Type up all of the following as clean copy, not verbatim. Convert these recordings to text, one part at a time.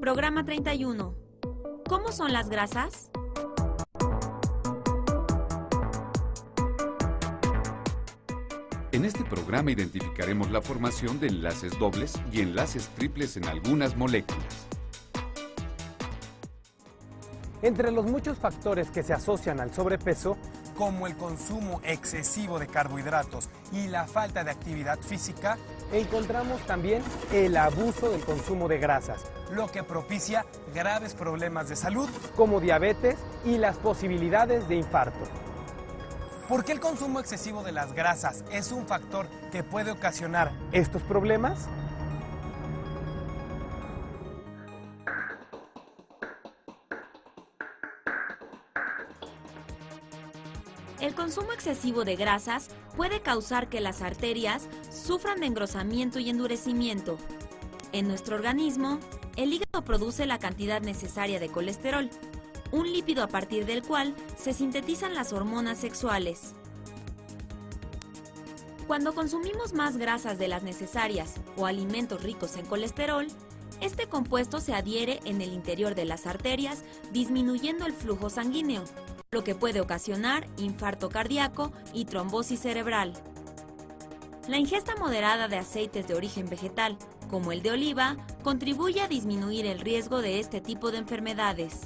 Programa 31. ¿Cómo son las grasas? En este programa identificaremos la formación de enlaces dobles y enlaces triples en algunas moléculas. Entre los muchos factores que se asocian al sobrepeso, como el consumo excesivo de carbohidratos y la falta de actividad física, encontramos también el abuso del consumo de grasas, lo que propicia graves problemas de salud como diabetes y las posibilidades de infarto. ¿Por qué el consumo excesivo de las grasas es un factor que puede ocasionar estos problemas? El consumo excesivo de grasas puede causar que las arterias sufran de engrosamiento y endurecimiento. En nuestro organismo, el hígado produce la cantidad necesaria de colesterol, un lípido a partir del cual se sintetizan las hormonas sexuales. Cuando consumimos más grasas de las necesarias o alimentos ricos en colesterol, este compuesto se adhiere en el interior de las arterias, disminuyendo el flujo sanguíneo, lo que puede ocasionar infarto cardíaco y trombosis cerebral. La ingesta moderada de aceites de origen vegetal, como el de oliva, contribuye a disminuir el riesgo de este tipo de enfermedades.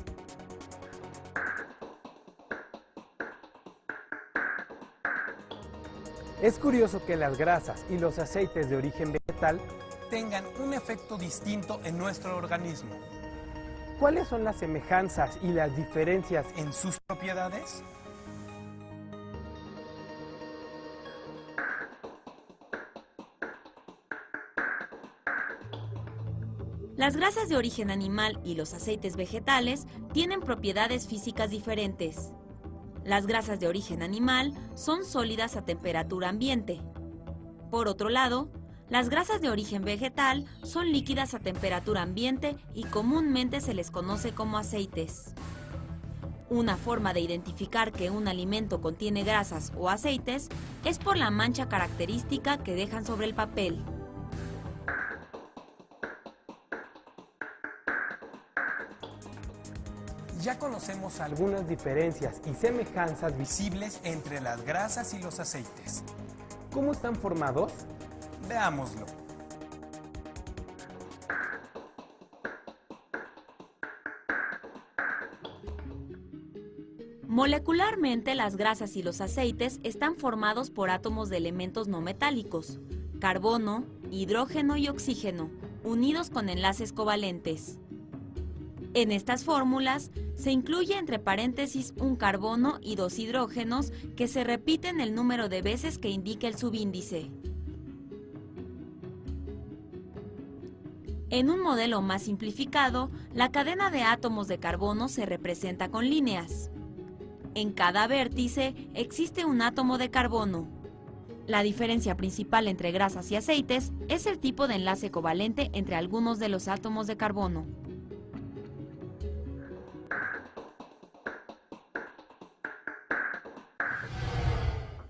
Es curioso que las grasas y los aceites de origen vegetal tengan un efecto distinto en nuestro organismo. ¿Cuáles son las semejanzas y las diferencias en sus propiedades? Las grasas de origen animal y los aceites vegetales tienen propiedades físicas diferentes. Las grasas de origen animal son sólidas a temperatura ambiente. Por otro lado, las grasas de origen vegetal son líquidas a temperatura ambiente y comúnmente se les conoce como aceites. Una forma de identificar que un alimento contiene grasas o aceites es por la mancha característica que dejan sobre el papel. Ya conocemos algunas diferencias y semejanzas visibles entre las grasas y los aceites. ¿Cómo están formados? Veámoslo. Molecularmente, las grasas y los aceites están formados por átomos de elementos no metálicos, carbono, hidrógeno y oxígeno, unidos con enlaces covalentes. En estas fórmulas se incluye entre paréntesis un carbono y dos hidrógenos que se repiten el número de veces que indica el subíndice. En un modelo más simplificado, la cadena de átomos de carbono se representa con líneas. En cada vértice existe un átomo de carbono. La diferencia principal entre grasas y aceites es el tipo de enlace covalente entre algunos de los átomos de carbono.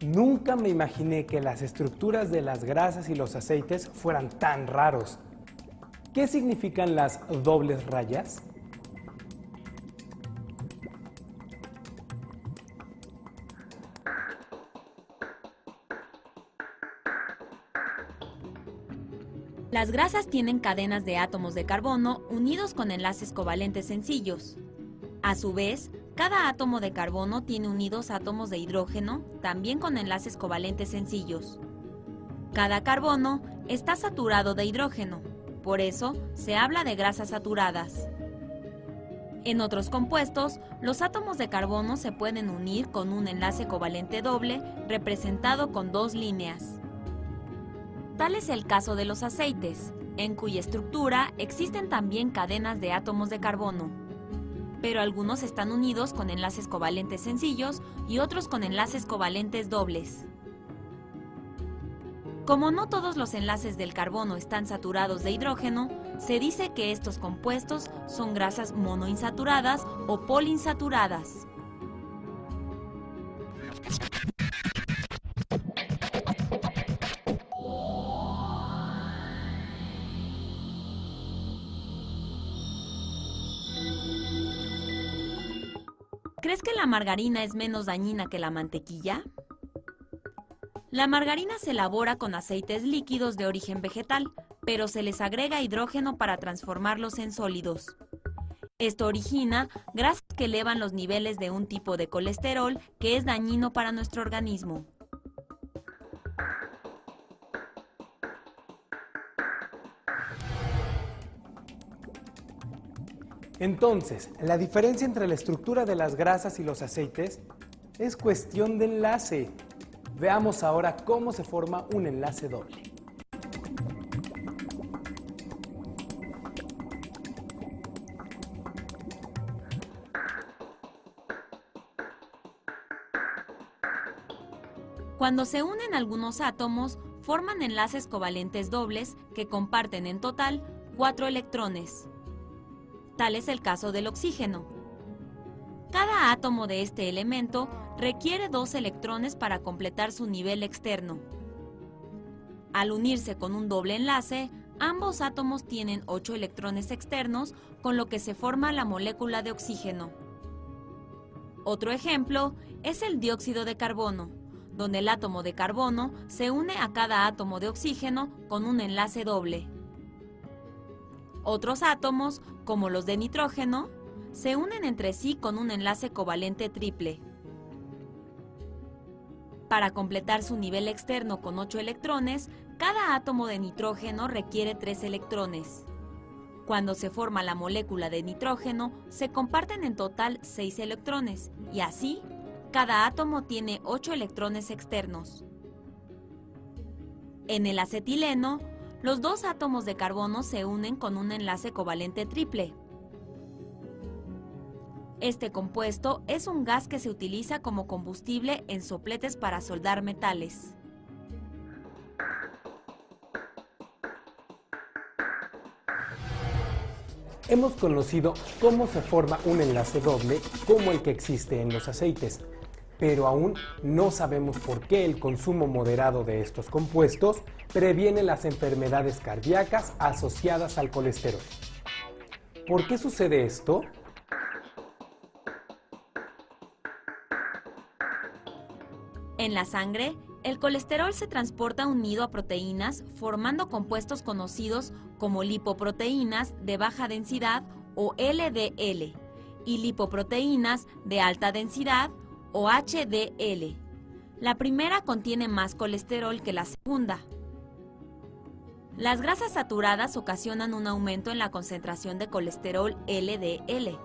Nunca me imaginé que las estructuras de las grasas y los aceites fueran tan raros. ¿Qué significan las dobles rayas? Las grasas tienen cadenas de átomos de carbono unidos con enlaces covalentes sencillos. A su vez, cada átomo de carbono tiene unidos átomos de hidrógeno, también con enlaces covalentes sencillos. Cada carbono está saturado de hidrógeno, por eso se habla de grasas saturadas. En otros compuestos, los átomos de carbono se pueden unir con un enlace covalente doble representado con dos líneas. Tal es el caso de los aceites, en cuya estructura existen también cadenas de átomos de carbono, pero algunos están unidos con enlaces covalentes sencillos y otros con enlaces covalentes dobles. Como no todos los enlaces del carbono están saturados de hidrógeno, se dice que estos compuestos son grasas monoinsaturadas o poliinsaturadas. ¿Crees que la margarina es menos dañina que la mantequilla? La margarina se elabora con aceites líquidos de origen vegetal, pero se les agrega hidrógeno para transformarlos en sólidos. Esto origina grasas que elevan los niveles de un tipo de colesterol que es dañino para nuestro organismo. Entonces, la diferencia entre la estructura de las grasas y los aceites es cuestión de enlace. Veamos ahora cómo se forma un enlace doble. Cuando se unen algunos átomos, forman enlaces covalentes dobles que comparten en total 4 electrones. Tal es el caso del oxígeno. Cada átomo de este elemento requiere 2 electrones para completar su nivel externo. Al unirse con un doble enlace, ambos átomos tienen 8 electrones externos, con lo que se forma la molécula de oxígeno. Otro ejemplo es el dióxido de carbono, donde el átomo de carbono se une a cada átomo de oxígeno con un enlace doble. Otros átomos, como los de nitrógeno, se unen entre sí con un enlace covalente triple. Para completar su nivel externo con 8 electrones, cada átomo de nitrógeno requiere 3 electrones. Cuando se forma la molécula de nitrógeno, se comparten en total 6 electrones, y así, cada átomo tiene 8 electrones externos. En el acetileno, los 2 átomos de carbono se unen con un enlace covalente triple. Este compuesto es un gas que se utiliza como combustible en sopletes para soldar metales. Hemos conocido cómo se forma un enlace doble como el que existe en los aceites, pero aún no sabemos por qué el consumo moderado de estos compuestos previene las enfermedades cardíacas asociadas al colesterol. ¿Por qué sucede esto? En la sangre, el colesterol se transporta unido a proteínas formando compuestos conocidos como lipoproteínas de baja densidad o LDL y lipoproteínas de alta densidad o HDL. La primera contiene más colesterol que la segunda. Las grasas saturadas ocasionan un aumento en la concentración de colesterol LDL,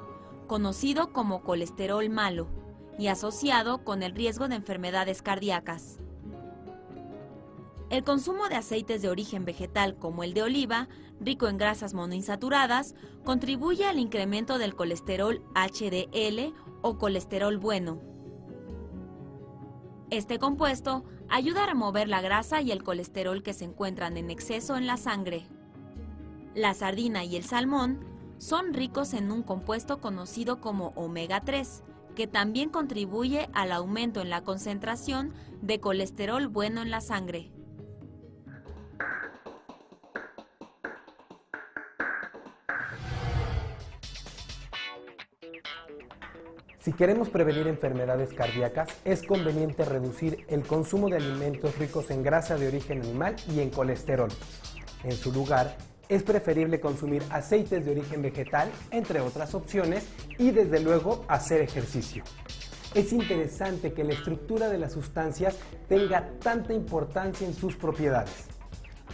conocido como colesterol malo, y asociado con el riesgo de enfermedades cardíacas. El consumo de aceites de origen vegetal como el de oliva, rico en grasas monoinsaturadas, contribuye al incremento del colesterol HDL o colesterol bueno. Este compuesto ayuda a remover la grasa y el colesterol que se encuentran en exceso en la sangre. La sardina y el salmón son ricos en un compuesto conocido como omega 3, que también contribuye al aumento en la concentración de colesterol bueno en la sangre. Si queremos prevenir enfermedades cardíacas, es conveniente reducir el consumo de alimentos ricos en grasa de origen animal y en colesterol. En su lugar, es preferible consumir aceites de origen vegetal, entre otras opciones, y desde luego hacer ejercicio. Es interesante que la estructura de las sustancias tenga tanta importancia en sus propiedades.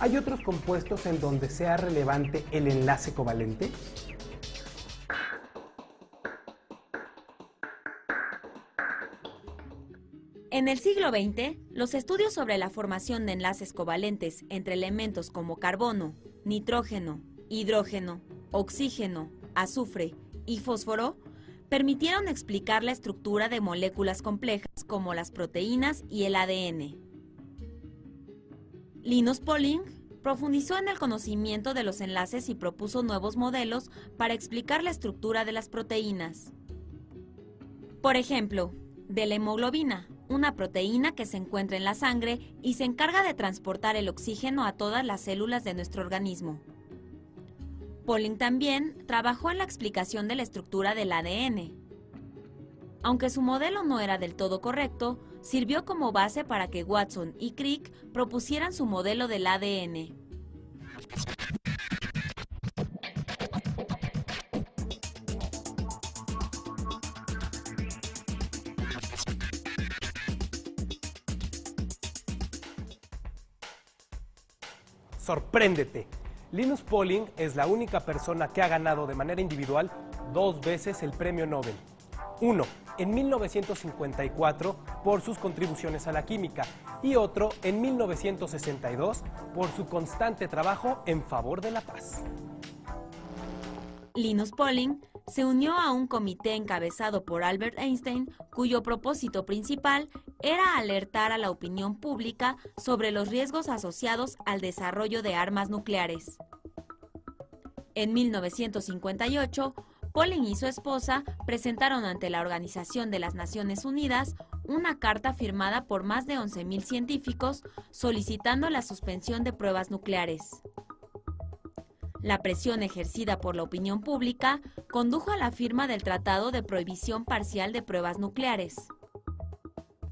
¿Hay otros compuestos en donde sea relevante el enlace covalente? En el siglo XX, los estudios sobre la formación de enlaces covalentes entre elementos como carbono, nitrógeno, hidrógeno, oxígeno, azufre y fósforo permitieron explicar la estructura de moléculas complejas como las proteínas y el ADN. Linus Pauling profundizó en el conocimiento de los enlaces y propuso nuevos modelos para explicar la estructura de las proteínas. Por ejemplo, de la hemoglobina, una proteína que se encuentra en la sangre y se encarga de transportar el oxígeno a todas las células de nuestro organismo. Pauling también trabajó en la explicación de la estructura del ADN. Aunque su modelo no era del todo correcto, sirvió como base para que Watson y Crick propusieran su modelo del ADN. ¡Sorpréndete! Linus Pauling es la única persona que ha ganado de manera individual 2 veces el premio Nobel. Uno, en 1954 por sus contribuciones a la química y otro en 1962 por su constante trabajo en favor de la paz. Linus Pauling se unió a un comité encabezado por Albert Einstein, cuyo propósito principal era alertar a la opinión pública sobre los riesgos asociados al desarrollo de armas nucleares. En 1958, Pauling y su esposa presentaron ante la Organización de las Naciones Unidas una carta firmada por más de 11.000 científicos solicitando la suspensión de pruebas nucleares. La presión ejercida por la opinión pública condujo a la firma del Tratado de Prohibición Parcial de Pruebas Nucleares.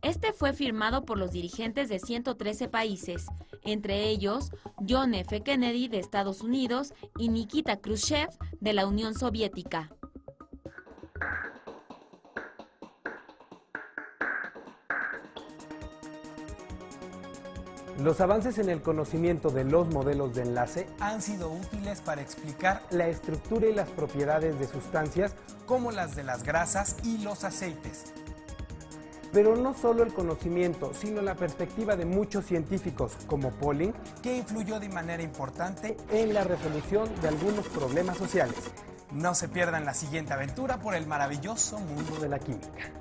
Este fue firmado por los dirigentes de 113 países, entre ellos John F. Kennedy de Estados Unidos y Nikita Khrushchev de la Unión Soviética. Los avances en el conocimiento de los modelos de enlace han sido útiles para explicar la estructura y las propiedades de sustancias como las de las grasas y los aceites. Pero no solo el conocimiento, sino la perspectiva de muchos científicos, como Pauling, que influyó de manera importante en la resolución de algunos problemas sociales. No se pierdan la siguiente aventura por el maravilloso mundo de la química.